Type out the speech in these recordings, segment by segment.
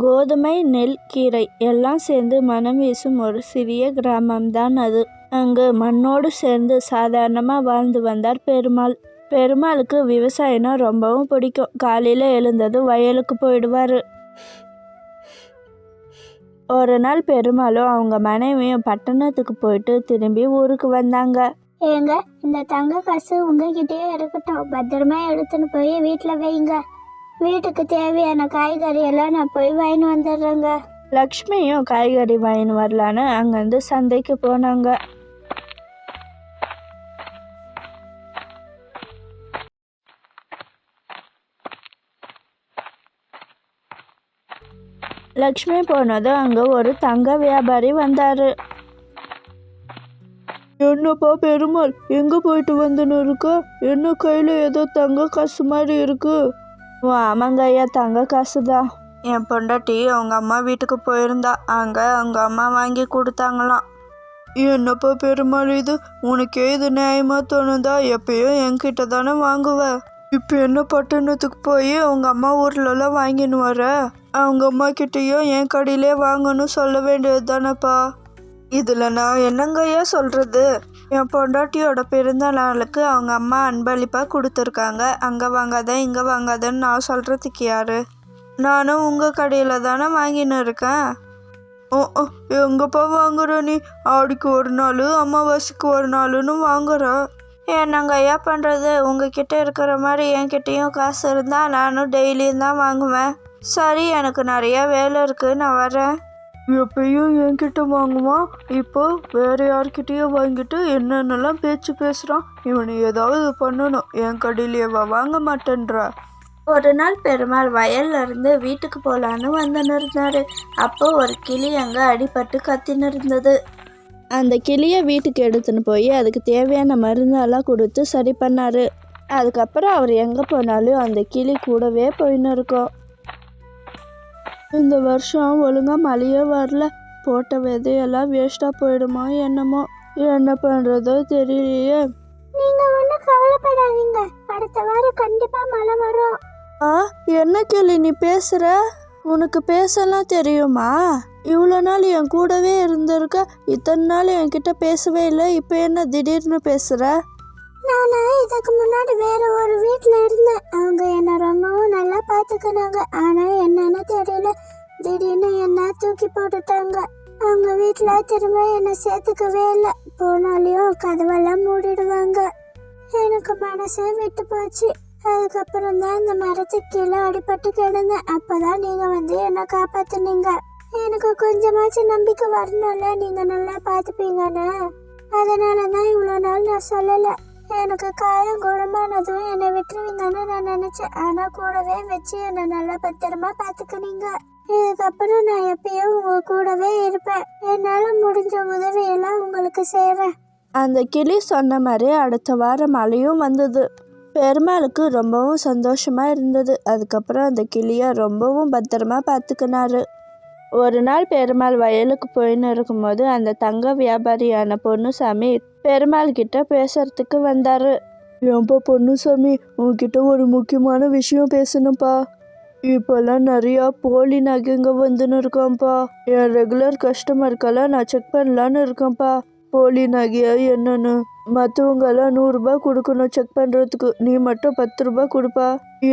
கோதுமை, நெல், கீரை எல்லாம் சேர்ந்து மனம் வீசும் ஒரு சிறிய கிராமம்தான் அது. அங்கு மண்ணோடு சேர்ந்து சாதாரணமாக வாழ்ந்து வந்தார் பெருமாள். பெருமாளுக்கு விவசாயம்னா ரொம்பவும் பிடிக்கும். காலையில் எழுந்ததும் வயலுக்கு போயிடுவார். ஒரு நாள் பெருமாளும் அவங்க மனைவியும் பட்டணத்துக்கு போயிட்டு திரும்பி ஊருக்கு வந்தாங்க. ஏங்க, இந்த தங்க காசு உங்ககிட்டயே இருக்கட்டும். பத்திரமா எடுத்துன்னு போய் வீட்டில் வைங்க. வீட்டுக்கு தேவையான காய்கறி எல்லாம் நான் போய் வாங்கின்னு வந்துடுறேங்க. லக்ஷ்மியும் காய்கறி வாங்கின்னு வரலான்னு அங்கேருந்து சந்தைக்கு போனாங்க. லக்ஷ்மி போனதும் அங்கே ஒரு தங்க வியாபாரி வந்தார். என்னப்பா பெருமாள், எங்கே போயிட்டு வந்துன்னு இருக்கா? என்ன கையில் ஏதோ தங்க காசு மாதிரி இருக்கு? ஆமாங்க ஐயா, தங்க காசு தான். என் பொண்டாட்டி அவங்க அம்மா வீட்டுக்கு போயிருந்தா. அங்கே அவங்க அம்மா வாங்கி கொடுத்தாங்களாம். என்னப்பா பெருமாள், இது உனக்கே இது நியாயமாக தோணுதா? எப்பயும் என்கிட்ட தானே வாங்குவ. இப்போ என்ன பட்டணத்துக்கு போய் அவங்க அம்மா ஊர்லலாம் வாங்கின்னு வர? அவங்க அம்மா கிட்டேயும் என் கடையிலே வாங்கன்னு சொல்ல வேண்டியது தானேப்பா. இதில் நான் என்னங்கய்யா சொல்கிறது? என் பொண்டாட்டியோட பிறந்த நாளுக்கு அவங்க அம்மா அன்பளிப்பாக கொடுத்துருக்காங்க. அங்கே வாங்காத இங்கே வாங்காதன்னு நான் சொல்கிறதுக்கு யார்? நானும் உங்கள் கடையில் தானே வாங்கின்னு இருக்கேன். எங்கப்பா வாங்குற நீ? ஆடிக்கு ஒரு நாள், அமாவாசைக்கு ஒரு நாளுன்னு வாங்குற. என்னங்க ஐயா பண்ணுறது? உங்ககிட்ட இருக்கிற மாதிரி என்கிட்டயும் காசு இருந்தால் நானும் டெய்லியும் தான் வாங்குவேன். சரி, எனக்கு நிறையா வேலை இருக்குது, நான் வரேன். எப்பயும் என்கிட்ட வாங்குவான், இப்போ வேற யார்கிட்டயும் வாங்கிட்டு என்னென்னலாம் பேச்சு பேசுகிறான். இவனை ஏதாவது பண்ணணும். என் கடையிலேயே வாங்க மாட்டேன்றா. ஒரு நாள் பெருமாள் வயல்ல இருந்து வீட்டுக்கு போகலான்னு வந்துன்னு இருந்தாரு. அப்போ ஒரு கிளி அங்கே அடிபட்டு கத்தின்னு இருந்தது. அந்த கிளியை வீட்டுக்கு எடுத்துன்னு போய் அதுக்கு தேவையான மருந்தெல்லாம் கொடுத்து சரி பண்ணாரு. அதுக்கப்புறம் அவர் எங்கே போனாலும் அந்த கிளி கூடவே போயின்னு இருக்கும். இந்த வருஷம் ஒழுங்காக மழையே வரல. போட்ட விதையெல்லாம் வேஸ்ட்டாக போயிடுமோ என்னமோ. என்ன பண்ணுறதோ தெரியலையே. நீங்கள் ஒன்றும் கவலைப்படாதீங்க, அடுத்த வாரம் கண்டிப்பாக மழை வரும். என்ன கிளி நீ பேசுகிற? உனக்கு பேசலாம் தெரியுமா? இவ்வளோ நாள் என் கூடவே இருந்திருக்க, இத்தனை நாள் என்கிட்ட பேசவே இல்லை. இப்போ என்ன திடீர்னு பேசுகிற? நான் இதுக்கு முன்னாடி வேற ஒரு வீட்டில் இருந்தேன். அவங்க என்னை ரொம்பவும் நல்லா பார்த்துக்கினாங்க. ஆனால் என்னன்னு தெரியல, திடீர்னு என்ன தூக்கி போட்டுட்டாங்க. அவங்க வீட்டில் திரும்ப என்னை சேர்த்துக்கவே இல்லை. போனாலையும் கதவெல்லாம் மூடிடுவாங்க. எனக்கு மனசே விட்டு போச்சு. அதுக்கப்புறம் தான் இந்த மரத்துக்கு கீழே அடிபட்டு கிடந்தேன். அப்போதான் நீங்கள் வந்து என்னை காப்பாற்றுனீங்க. எனக்கு கொஞ்சமாச்சும் நம்பிக்கை வரணும்ல, நீங்கள் நல்லா பார்த்துப்பீங்கன்னு. அதனால தான் இவ்வளோ நாள் நான் சொல்லலை. எனக்கு காயம் குணமானதும் என்னை விட்டுருவீங்கன்னு நான் நினச்சேன். ஆனால் கூடவே வச்சு என்னை நல்லா பத்திரமா பார்த்துக்கினீங்க. இதுக்கப்புறம் நான் எப்பயும் உங்கள் கூடவே இருப்பேன். என்னால் முடிஞ்ச உதவியெல்லாம் உங்களுக்கு செய்கிறேன். அந்த கிளி சொன்ன மாதிரி அடுத்த வாரம் மழையும் வந்தது. பெருமாளுக்கு ரொம்பவும் சந்தோஷமாக இருந்தது. அதுக்கப்புறம் அந்த கிளியை ரொம்பவும் பத்திரமா பார்த்துக்கினாரு. ஒரு நாள் பெருமாள் வயலுக்கு போயின்னு இருக்கும்போது அந்த தங்க வியாபாரியான பொன்னுசாமி பெருமாள் கிட்ட பேசுறதுக்கு வந்தாரு. ஏன்பா பொன்னுசாமி, உன்கிட்ட ஒரு முக்கியமான விஷயம் பேசணும்ப்பா. இப்போல்லாம் நிறையா போலி நகைங்க வந்துன்னு இருக்கோம்ப்பா. என் ரெகுலர் கஸ்டமருக்கெல்லாம் நான் செக் பண்ணலான்னு இருக்கேன்ப்பா. போலி நகையா என்னன்னு. மற்றவங்கெல்லாம் 100 ரூபாய் கொடுக்கணும் செக் பண்ணுறதுக்கு. நீ மட்டும் 10 ரூபாய் கொடுப்பா.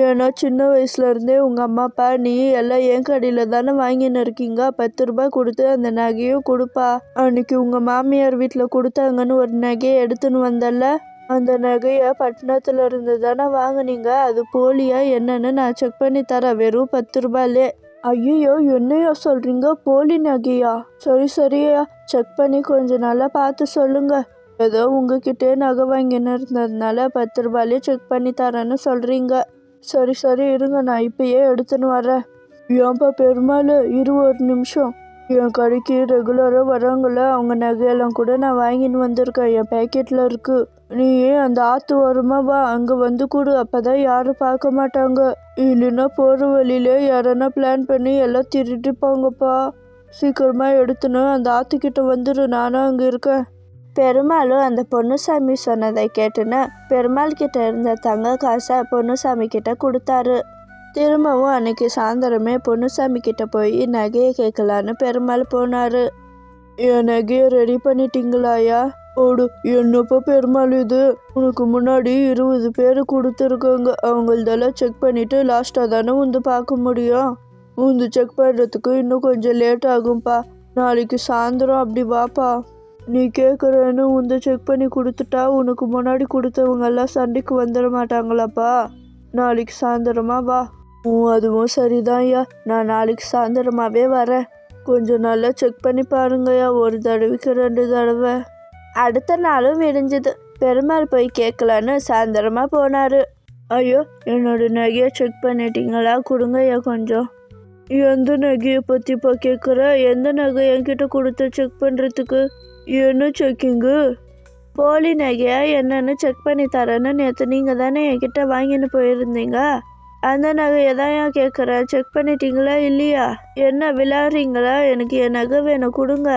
ஏன்னா சின்ன வயசுலேருந்தே உங்கள் அம்மா அப்பா நீ எல்லாம் என் கடையில் தானே வாங்கின்னு இருக்கீங்க. 10 ரூபாய் கொடுத்து அந்த நகையும் கொடுப்பா. அன்னைக்கு உங்கள் மாமியார் வீட்டில் கொடுத்தாங்கன்னு ஒரு நகையை எடுத்துன்னு வந்தல, அந்த நகையை பட்டணத்தில் இருந்து தானே வாங்கினீங்க. அது போலியா என்னன்னு நான் செக் பண்ணி தரேன், வெறும் 10 ரூபாயிலே. ஐயோ, என்னையா சொல்கிறீங்க? போலி நகையா? சரியா செக் பண்ணி கொஞ்சம் நல்லா பார்த்து சொல்லுங்க. ஏதோ உங்ககிட்டே நகை வாங்கின்னு இருந்ததுனால 10 ரூபாயிலே செக் பண்ணி தரேன்னு சொல்கிறீங்க. சரி இருங்க, நான் இப்பயே எடுத்துன்னு வரேன். ஏன்பா பெருமாள், ஒரு நிமிஷம். என் கடைக்கு ரெகுலராக வராங்கள, அவங்க நகையெல்லாம் கூட நான் வாங்கின்னு வந்திருக்கேன். என் பேக்கெட்டில் இருக்குது. நீ அந்த ஆற்று ஓரமாக வா, அங்கே வந்து கொடு. அப்போ தான் யாரும் பார்க்க மாட்டாங்க. இல்லைன்னா போகிற வழியிலே யாரன்னா பிளான் பண்ணி எல்லாம் திருட்டிப்பாங்கப்பா. சீக்கிரமாக எடுத்துன்னு அந்த ஆற்றுக்கிட்ட வந்துடு, நானும் அங்கே இருக்கேன். பெருமாளும் அந்த பொன்னுசாமி சொன்னதை கேட்டுன்னு பெருமாள் கிட்ட இருந்த தங்க காசை பொன்னுசாமி கிட்ட கொடுத்தாரு. திரும்பவும் அன்னைக்கு சாயந்தரமே பொன்னுசாமி கிட்ட போய் நகையை கேட்கலான்னு பெருமாள் போனாரு. என் நகையை ரெடி பண்ணிட்டீங்களாயா? ஓடு, என்னப்பா பெருமாள் இது? உனக்கு முன்னாடி 20 பேர் கொடுத்துருக்காங்க. அவங்களதெல்லாம் செக் பண்ணிட்டு லாஸ்ட்டாக தானே வந்து பார்க்க முடியும். வந்து செக் பண்ணுறதுக்கு இன்னும் கொஞ்சம் லேட் ஆகும்ப்பா. நாளைக்கு சாயந்தரம் அப்படி வாப்பா. நீ கேட்குறேன்னு வந்து செக் பண்ணி கொடுத்துட்டா உனக்கு முன்னாடி கொடுத்தவங்கெல்லாம் சண்டைக்கு வந்துட மாட்டாங்களாப்பா? நாளைக்கு சாயந்தரமா வா. அதுவும் சரிதான்யா, நான் நாளைக்கு சாயந்தரமாவே வரேன். கொஞ்சம் நல்லா செக் பண்ணி பாருங்கய்யா, ஒரு தடவைக்கு 2 தடவை. அடுத்த நாளும் விடிஞ்சுது. பெருமாள் போய் கேட்கலான்னு சாயந்தரமா போனாரு. ஐயோ, என்னோட நகையை செக் பண்ணிட்டீங்களா? கொடுங்கய்யா கொஞ்சம். எந்த நகையை பற்றிப்பா கேட்குற? எந்த நகை என்கிட்ட கொடுத்த செக் பண்ணுறதுக்கு? என்ன செக்கிங்கு? போலி நகையா என்னன்னு செக் பண்ணி தரேன்னு நேற்று நீங்கள் தானே என்கிட்ட வாங்கின்னு போயிருந்தீங்க. அந்த நகையை தான் ஏன் கேட்குறேன். செக் பண்ணிட்டீங்களா இல்லையா? என்ன விளையாடுறீங்களா? எனக்கு என் நகை வேணும், கொடுங்க.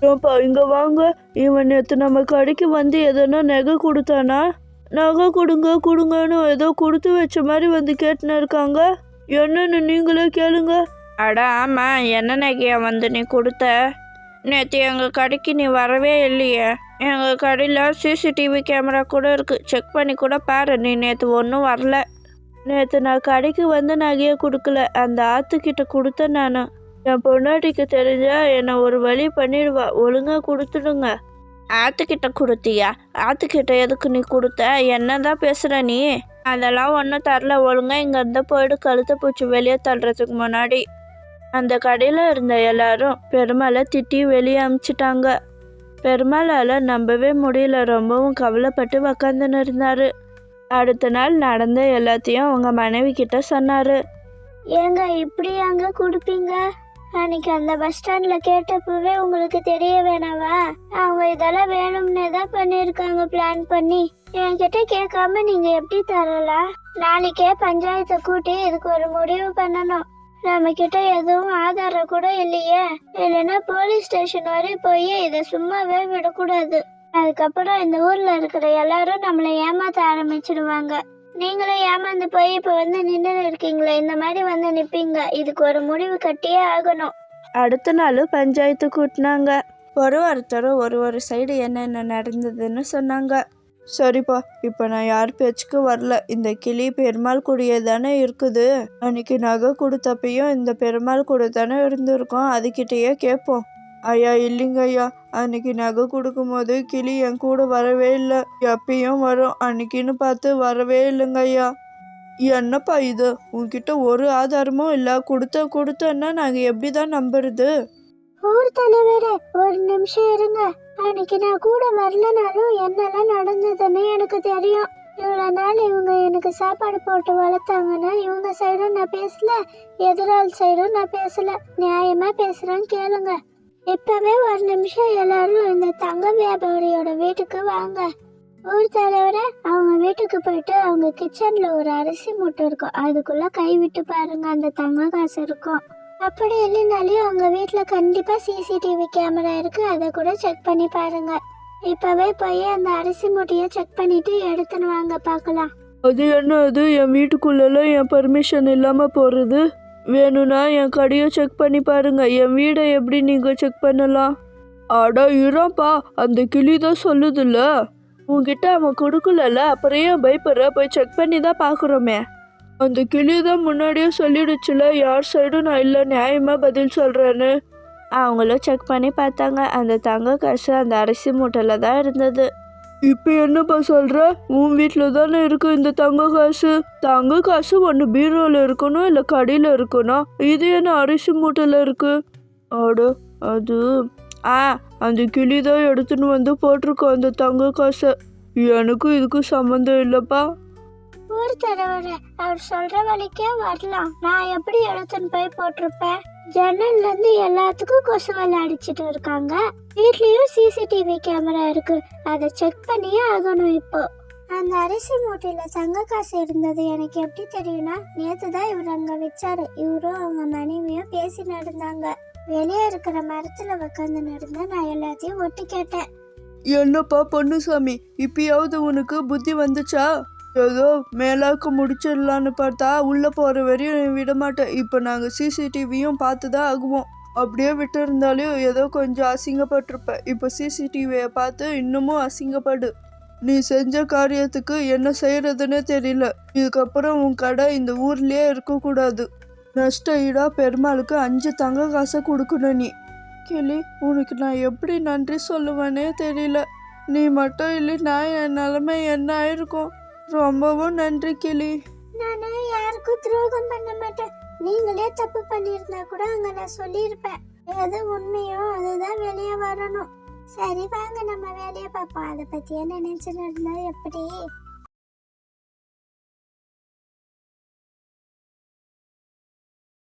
ஏன்ப்பா இங்கே வாங்க. இவன் நேற்று நம்ம கடைக்கு வந்து எதனா நகை கொடுத்தானா? நகை கொடுங்க கொடுங்கன்னு ஏதோ கொடுத்து வச்ச மாதிரி வந்து கேட்டுன்னு இருக்காங்க. என்னன்னு நீங்களே கேளுங்க. அட ஆமாம், என்ன நகையா வந்து நீ கொடுத்த? நேற்று எங்கள் கடைக்கு நீ வரவே இல்லையே. எங்கள் கடையில் சிசிடிவி கேமரா கூட இருக்குது, செக் பண்ணி கூட பாரு. நீ நேற்று ஒன்றும் வரல. நேற்று நான் கடைக்கு வந்து நகையை கொடுக்கல, அந்த ஆற்றுக்கிட்ட கொடுத்தேன் நான். என் பொண்டாட்டிக்கு தெரிஞ்சா என்னை ஒரு வழி பண்ணிடுவா. ஒழுங்காக கொடுத்துடுங்க. ஆற்றுக்கிட்ட கொடுத்தியா? ஆற்றுக்கிட்ட எதுக்கு நீ கொடுத்த? என்ன தான் பேசுகிற நீ? அதெல்லாம் ஒன்றும் தரல. ஒழுங்காக இங்கேருந்து போயிட்டு கழுத்தை பூச்சி வெளியே தள்ளுறதுக்கு முன்னாடி. அந்த கடையில் இருந்த எல்லாரும் பெருமாளை திட்டி வெளியே அமுச்சிட்டாங்க. பெருமாளால் நம்பவே முடியல. ரொம்பவும் கவலைப்பட்டு உக்காந்துன்னு இருந்தார். அடுத்த நாள் நடந்த எல்லாத்தையும் அவங்க மனைவி கிட்ட சொன்னார். ஏங்க இப்படி அங்கே கொடுப்பீங்க? அன்னைக்கு அந்த பஸ் ஸ்டாண்டில் கேட்டப்பவே உங்களுக்கு தெரிய வேணாவா? அவங்க இதெல்லாம் வேணும்னே தான் பண்ணியிருக்காங்க, பிளான் பண்ணி. என்கிட்ட கேட்காம நீங்கள் எப்படி தரலாம்? நாளைக்கே பஞ்சாயத்தை கூட்டி இதுக்கு ஒரு முடிவு பண்ணணும். நம்ம கிட்ட எதுவும் ஆதாரம் கூட இல்லையே. இல்லைன்னா போலீஸ் ஸ்டேஷன் வரை போய் இதை சும்மாவே விடக்கூடாது. அதுக்கப்புறம் இந்த ஊர்ல இருக்கிற எல்லாரும் நம்மளை ஏமாத்த ஆரம்பிச்சிடுவாங்க. நீங்களும் ஏமாந்து போய் இப்போ வந்து நின்று இருக்கீங்களே, இந்த மாதிரி வந்து நிற்பீங்க. இதுக்கு ஒரு முடிவு கட்டியே ஆகணும். அடுத்த நாள் பஞ்சாயத்து கூட்டினாங்க. ஒருத்தரும் ஒரு சைடு என்னென்ன நடந்ததுன்னு சொன்னாங்க. சரிப்பா, இப்போ நான் யார் பேச்சுக்கும் வரல. இந்த கிளி பெருமாள் கூடயே தானே இருக்குது. அன்னைக்கு நகை கொடுத்தப்பையும் இந்த பெருமாள் கூட தானே இருந்திருக்கோம். அதுக்கிட்டேயே கேட்போம். ஐயா இல்லைங்க ஐயா, அன்னைக்கு நகை கொடுக்கும் போது கிளி என் கூட வரவே இல்லை. எப்பயும் வரும், அன்னைக்குன்னு பார்த்து வரவே இல்லைங்க ஐயா. என்னப்பா இது? உன்கிட்ட ஒரு ஆதாரமும் இல்லை. கொடுத்தேன்னா நாங்கள் எப்படி தான் நம்புறது? ஊர் தலைவரே, ஒரு நிமிஷம் இருங்க. அன்னைக்கு நான் கூட வரலனாலும் என்னெல்லாம் நடந்ததுன்னு எனக்கு தெரியும். இவ்வளோ நாள் இவங்க எனக்கு சாப்பாடு போட்டு வளர்த்தாங்கன்னா இவங்க சைடும் நான் பேசல, எதிரால் சைடும் நான் பேசல. நியாயமா பேசுறேன்னு கேளுங்க. இப்பவே ஒரு நிமிஷம் எல்லாரும் இந்த தங்க வியாபாரியோட வீட்டுக்கு வாங்க. ஊர் தலைவரை, அவங்க வீட்டுக்கு போயிட்டு அவங்க கிச்சன்ல ஒரு அரிசி மூட்டை இருக்கும், அதுக்குள்ள கை விட்டு பாருங்க, அந்த தங்க காசு இருக்கும். அப்படி இல்லைனாலும் அவங்க வீட்டில் கண்டிப்பாக சிசிடிவி கேமரா இருக்குது, அதை கூட செக் பண்ணி பாருங்க. இப்போவே போய் அந்த அரிசி மூட்டையை செக் பண்ணிட்டு எடுத்துன்னு வாங்க பார்க்கலாம். அது என்ன? அது என் வீட்டுக்குள்ளெல்லாம் என் பர்மிஷன் இல்லாமல் போகிறது? வேணும்னா என் கடையை செக் பண்ணி பாருங்க. என் வீடை எப்படி நீங்கள் செக் பண்ணலாம்? அடா இறாப்பா, அந்த கிளி தான் சொல்லுதுல்ல. உங்ககிட்ட அவன் கொடுக்கலல்ல, அப்புறம் ஏன் பயப்படுற? போய் செக் பண்ணி தான் பார்க்குறோமே. அந்த கிளி தான் முன்னாடியே சொல்லிடுச்சுல, யார் சைடும் நான் இல்லை, நியாயமாக பதில் சொல்கிறேன்னு. அவங்களும் செக் பண்ணி பார்த்தாங்க. அந்த தங்க காசு அந்த அரிசி மூட்டையில் தான் இருந்தது. இப்போ என்னப்பா சொல்கிற? உன் வீட்டில் தானே இருக்கு இந்த தங்க காசு. தங்க காசு ஒன்று பீரோவில் இருக்கணும், இல்லை கடையில் இருக்கணும். இது என்ன அரிசி மூட்டையில் இருக்கு? ஆடோ அது அந்த கிளி தான் எடுத்துன்னு வந்து போட்டிருக்கோம் அந்த தங்க காசை. எனக்கு இதுக்கு சம்மந்தம் இல்லைப்பா. ஊர் தலைவரே, அவர் சொல்ற வழிக்கே வரலாம். நான் எப்படி எடுத்துன்னு போய் போட்டிருப்பேன்? ஜன்னல்ல இருந்து எல்லாத்துக்கும் கொசு வலை அடிச்சிட்டு இருக்காங்க. வீட்லயும் சிசிடிவி கேமரா இருக்கு, அதை செக் பண்ணியே ஆகணும். இப்போ அந்த அரிசி மூட்டையில தங்க காசு இருந்தது எனக்கு எப்படி தெரியும்னா, நேத்து தான் இவர் அங்க வச்சாரு. இவரும் அவங்க மனைவியும் பேசி நடந்தாங்க. வெளியே இருக்கிற மரத்துல உட்காந்து நடந்த நான் எல்லாத்தையும் ஒட்டு கேட்டேன். என்னப்பா பொன்னுசாமி, இப்பயாவது உனக்கு புத்தி வந்துச்சா? ஏதோ மேலாக்க முடிச்சிடலான்னு பார்த்தா உள்ளே போகிற வரையும் விட மாட்டேன். இப்போ நாங்கள் சிசிடிவியும் பார்த்து தான் ஆகுவோம். அப்படியே விட்டு இருந்தாலும் ஏதோ கொஞ்சம் அசிங்கப்பட்டிருப்ப. இப்போ சிசிடிவியை பார்த்து இன்னமும் அசிங்கப்படு. நீ செஞ்ச காரியத்துக்கு என்ன செய்யறதுன்னே தெரியல. இதுக்கப்புறம் உன் கடை இந்த ஊர்லயே இருக்கக்கூடாது. நஷ்ட ஈடா பெருமாளுக்கு 5 தங்க காசை கொடுக்கணும் நீ. கிளி, உனக்கு நான் எப்படி நன்றி சொல்லுவேனே தெரியல. நீ மட்டும் இல்லைன்னா என் நிலைமை என்ன ஆயிருக்கும். ரொம்பவும் நன்றி கிளி. நானு யாருக்கும் துரோகம் பண்ண மாட்டேன். நீங்களே தப்பு பண்ணியிருந்தா கூட அங்க நான் சொல்லியிருப்பேன். எது உண்மையோ அதுதான் வெளியே வரணும். சரி வாங்க நம்ம வேலையை பார்ப்போம். அதை பத்தி என்ன நினைச்சிட்டு இருந்தா எப்படி